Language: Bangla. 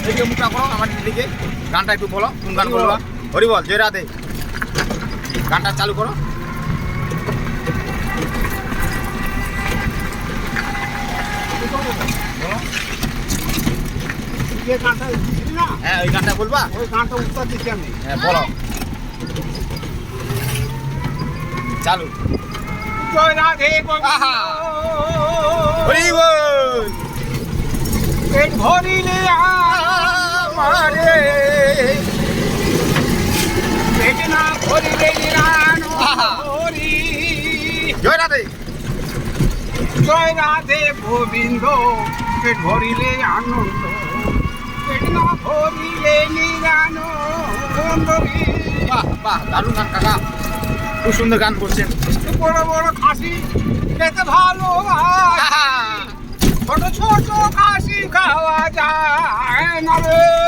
এইদিকে মুখটা করো আমার দিকে, গানটা একটু বলো, কোন গান বলবা? হরি বল, জয় রাধে, গানটা চালু করো। হ্যাঁ ওই গানটা বলবা, ওই গানটা উত্তর দিচ্ছি আমি। হ্যাঁ বলো, চালু। জয় রাধে আহা। হরি বল, পেট ভরিলে আমারে, পেট না ভরিলে রানো হরি। জয় রাধে। জয় রাধে গোবিন্দ, পেট ভরিলে আনন্দ, পেট না ভরিলে নিরানন্দ। বাহ বাহ, দারুণ গান কাকা, খুব সুন্দর গান করছেন। বড় বড় খাসি খেতে ভালো, ছোট ছোট খাসি খাওয়া যায় না রে।